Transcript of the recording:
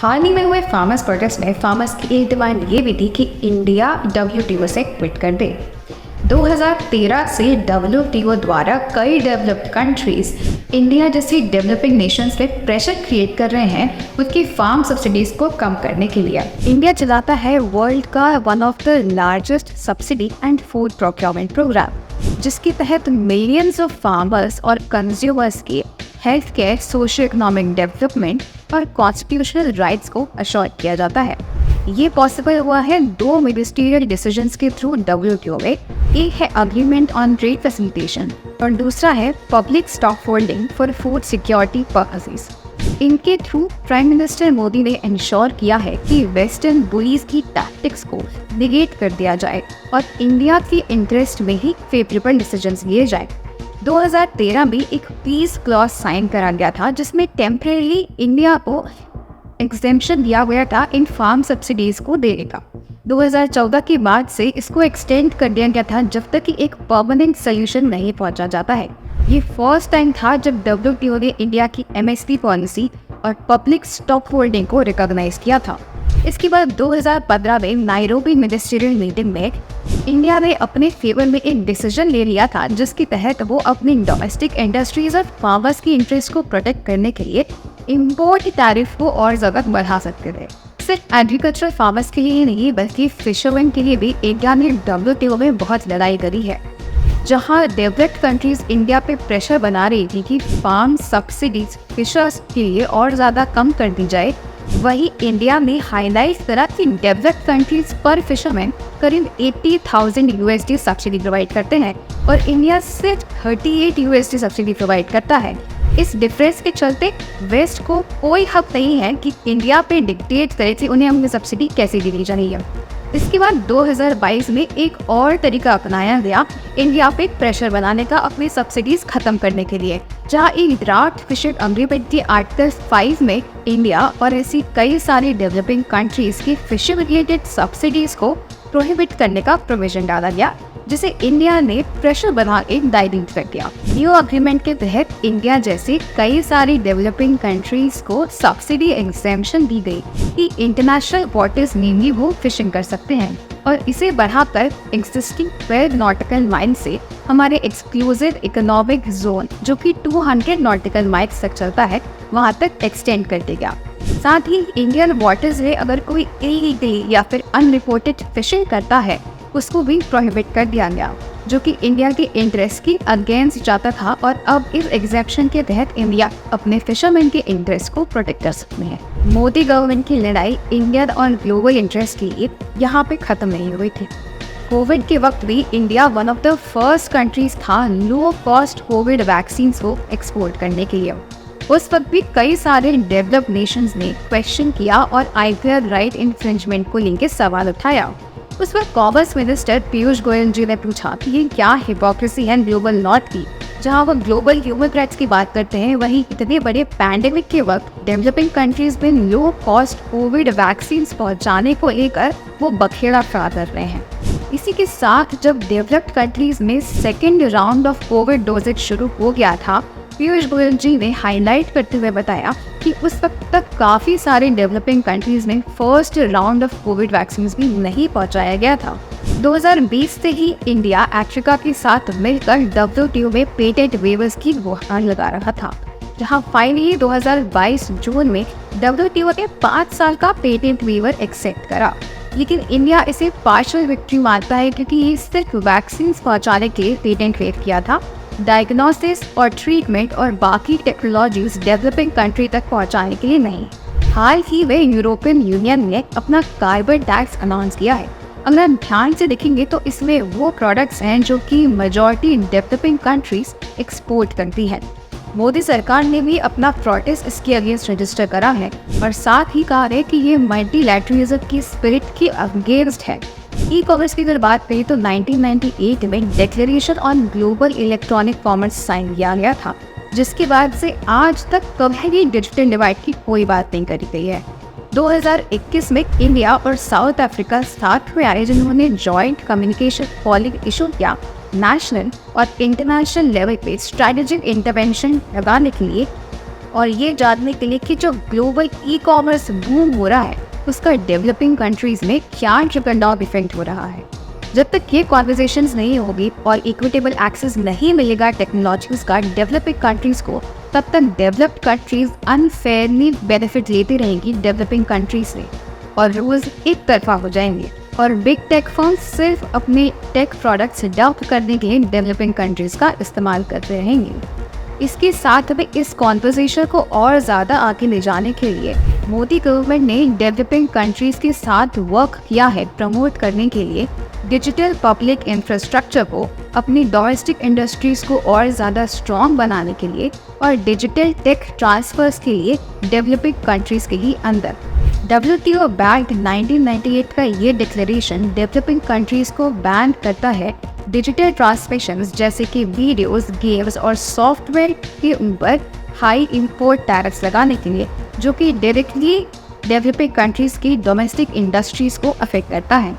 हाल ही में हुए farmers protest में फार्मर्स की एक डिमांड ये भी थी कि इंडिया WTO से क्विट कर दे। 2013 से WTO द्वारा कई डेवलप्ड कंट्रीज इंडिया जैसी डेवलपिंग नेशंस पे प्रेशर क्रिएट कर रहे हैं उसकी फार्म सब्सिडीज को कम करने के लिए। इंडिया चलाता है वर्ल्ड का one of the largest subsidy and food procurement program, जिसके तहत मिलियंस ऑफ फार्मर्स और कंज्यूमर्स की health care, socio economic development और कॉन्स्टिट्यूशनल राइट्स को अश्योर किया जाता है। ये पॉसिबल हुआ है दो मिनिस्ट्रियल डिसीजंस के थ्रू WTO में। एक है अग्रीमेंट ऑन ट्रेड फैसिलिटेशन और दूसरा है public stock holding for food security purposes. इनके थ्रू प्राइम मिनिस्टर मोदी ने इंश्योर किया है कि वेस्टर्न बुलीज की टैक्टिक्स को निगेट कर दिया जाए और इंडिया की इंटरेस्ट में ही फेवरेबल डिसीजंस लिए जाए। 2013 में एक पीस क्लॉज साइन करा गया था जिसमें टेम्परेरी इंडिया को एग्जेम्पशन दिया गया था इन फार्म सब्सिडीज को देने का। 2014 के बाद से इसको एक्सटेंड कर दिया गया था जब तक कि एक परमानेंट सोल्यूशन नहीं पहुंचा जाता है। ये फर्स्ट टाइम था जब WTO ने इंडिया की MSP पॉलिसी और पब्लिक स्टॉक होल्डिंग को रिकॉग्नाइज किया था। इसके बाद 2015 में नायरोबी मिनिस्ट्रियल मीटिंग में इंडिया ने अपने फेवर में एक डिसीजन ले लिया था जिसके तहत वो अपनी डोमेस्टिक इंडस्ट्रीज और फार्मर्स की इंटरेस्ट को प्रोटेक्ट करने के लिए इम्पोर्ट टैरिफ को और ज़्यादा बढ़ा सकते थे। सिर्फ एग्रीकल्चरल फार्मर्स के लिए नहीं बल्कि फिशरमैन के लिए भी इंडिया ने WTO में बहुत लड़ाई करी है। जहां डेवलप्ड कंट्रीज इंडिया पे प्रेशर बना रही थी कि फार्म सब्सिडीज फिशर्स के लिए और ज़्यादा कम कर दी जाए, वही इंडिया ने हाईलाइट करा कि डेवलप्ड कंट्रीज पर फिशरमैन करीब 80,000 USD सब्सिडी प्रोवाइड करते हैं और इंडिया सिर्फ 38 USD सब्सिडी प्रोवाइड करता है। इस डिफरेंस के चलते वेस्ट को कोई हक नहीं है कि इंडिया पे डिक्टेट करे कि उन्हें अपनी सब्सिडी कैसे दी जानी है। इसके बाद 2022 में एक और तरीका अपनाया गया इंडिया पे प्रेशर बनाने का अपनी सब्सिडीज खत्म करने के लिए, जहां एक ड्राफ्ट फिशर अग्रीमेंट के आर्टिकल 5 में इंडिया और ऐसी कई सारी डेवलपिंग कंट्रीज की फिशिंग रिलेटेड सब्सिडीज को प्रोहिबिट करने का प्रोविजन डाला गया, जिसे इंडिया ने प्रेशर बना के डाइल्यूट कर दिया। न्यू अग्रीमेंट के तहत इंडिया जैसे कई सारी डेवलपिंग कंट्रीज को सब्सिडी एग्जेम्पशन दी गई कि इंटरनेशनल वाटर्स में भी वो फिशिंग कर सकते हैं और इसे बढ़ाकर एग्जिस्टिंग 12 नॉटिकल माइल से हमारे एक्सक्लूसिव इकोनॉमिक जोन जो कि 200 नॉटिकल माइल्स तक चलता है वहां तक एक्सटेंड कर दिया गया। साथ ही इंडियन वाटर्स में अगर कोई इलीगली या फिर अनरिपोर्टेड फिशिंग करता है उसको भी प्रोहिबिट कर दिया गया, जो कि इंडिया के इंटरेस्ट की अगेंस्ट जाता था और अब इस एग्जेम्पशन के तहत इंडिया अपने फिशरमैन के इंटरेस्ट को प्रोटेक्ट कर सकते हैं। मोदी गवर्नमेंट की लड़ाई इंडियन और ग्लोबल इंटरेस्ट के लिए यहाँ पे खत्म नहीं हुई थी। कोविड के वक्त भी India one of the first countries था लो कॉस्ट कोविड वैक्सीन को एक्सपोर्ट करने के लिए। उस वक्त भी कई सारे डेवलप्ड नेशंस ने क्वेश्चन किया और IPR राइट इन्फ्रिंजमेंट को लेकर सवाल उठाया। उस वक्त कॉमर्स मिनिस्टर पीयूष गोयल जी ने पूछा कि ये क्या हिपोक्रेसी है ग्लोबल नॉर्थ की, जहां वो ग्लोबल ह्यूमन राइट्स की बात करते हैं वहीं इतने बड़े पैंडेमिक के वक्त डेवलपिंग कंट्रीज में लो कॉस्ट कोविड वैक्सीन पहुंचाने को लेकर वो बखेड़ा खड़ा कर रहे हैं। इसी के साथ जब डेवलप्ड कंट्रीज में second round of covid doses शुरू हो गया था, पीयूष गोयल जी ने हाईलाइट करते हुए बताया कि उस वक्त तक काफ़ी सारे डेवलपिंग कंट्रीज में first round of Covid vaccine भी नहीं पहुंचाया गया था। 2020 से ही इंडिया अफ्रीका के साथ मिलकर WTO में पेटेंट वेवर्स की गुहार लगा रहा था, जहां फाइनली 2022 जून में WTO ने 5 साल का पेटेंट वेवर एक्सेप्ट करा। लेकिन इंडिया इसे पार्शियल विक्ट्री मानता है क्योंकि ये सिर्फ वैक्सीन पहुंचाने के लिए पेटेंट वेव किया था, डायग्नोसिस और ट्रीटमेंट और बाकी टेक्नोलॉजीज डेवलपिंग कंट्री तक पहुंचाने के लिए नहीं। हाल ही में यूरोपियन यूनियन ने अपना कार्बन टैक्स अनाउंस किया है। अगर हम ध्यान से देखेंगे तो इसमें वो प्रोडक्ट्स हैं जो कि मेजॉरिटी डेवलपिंग कंट्रीज एक्सपोर्ट करती हैं। मोदी सरकार ने भी अपना प्रोटेस्ट इसके अगेंस्ट रजिस्टर करा है और साथ ही कहा है कि ये मल्टीलैटरलिज्म की स्पिरिट की अगेंस्ट है। ई-कॉमर्स की अगर बात करें तो 1998 में declaration on global electronic commerce sign किया गया था, जिसके बाद से आज तक कभी डिजिटल डिवाइड की कोई बात नहीं करी गई है। 2021 में इंडिया और साउथ अफ्रीका साथ में आए जिन्होंने जॉइंट कम्युनिकेशन पॉलिसी इशू किया। नेशनल और इंटरनेशनल लेवल पे स्ट्रैटेजिक इंटरवेंशन लगाने के लिए और ये जानने के लिए कि जो ग्लोबल ई कॉमर्स बूम हो रहा है उसका डेवलपिंग कंट्रीज में क्या ट्रिकल डाउन इफेक्ट हो रहा है। जब तक ये कॉन्वर्सेशंस नहीं होगी और इक्विटेबल एक्सेस नहीं मिलेगा टेक्नोलॉजीज का डेवलपिंग कंट्रीज को, तब तक डेवलप्ड कंट्रीज अनफेयरली बेनिफिट लेती रहेंगी डेवलपिंग कंट्रीज से और रूल्स एक तरफा हो जाएंगे और बिग टेक फर्म्स सिर्फ अपने टेक प्रोडक्ट्स डेवलप करने के लिए डेवलपिंग कंट्रीज का इस्तेमाल करते रहेंगे। इसके साथ में इस कॉन्वर्सेशन को और ज़्यादा आगे ले जाने के लिए मोदी गवर्नमेंट ने डेवलपिंग कंट्रीज़ के साथ वर्क किया है प्रमोट करने के लिए डिजिटल पब्लिक इंफ्रास्ट्रक्चर को, अपनी डोमेस्टिक इंडस्ट्रीज़ को और ज़्यादा स्ट्रॉन्ग बनाने के लिए और डिजिटल टेक ट्रांसफर्स के लिए डेवलपिंग कंट्रीज़ के ही अंदर। WTO बैक्ड 1998 का ये डिक्लेरेशन डेवलपिंग कंट्रीज़ को बैन करता है डिजिटल ट्रांसमिशंस जैसे कि वीडियोस, गेम्स और सॉफ्टवेयर के ऊपर हाई इंपोर्ट टैरिफ्स लगाने के लिए, जो कि डायरेक्टली डेवलपिंग कंट्रीज़ की डोमेस्टिक इंडस्ट्रीज़ को अफेक्ट करता है।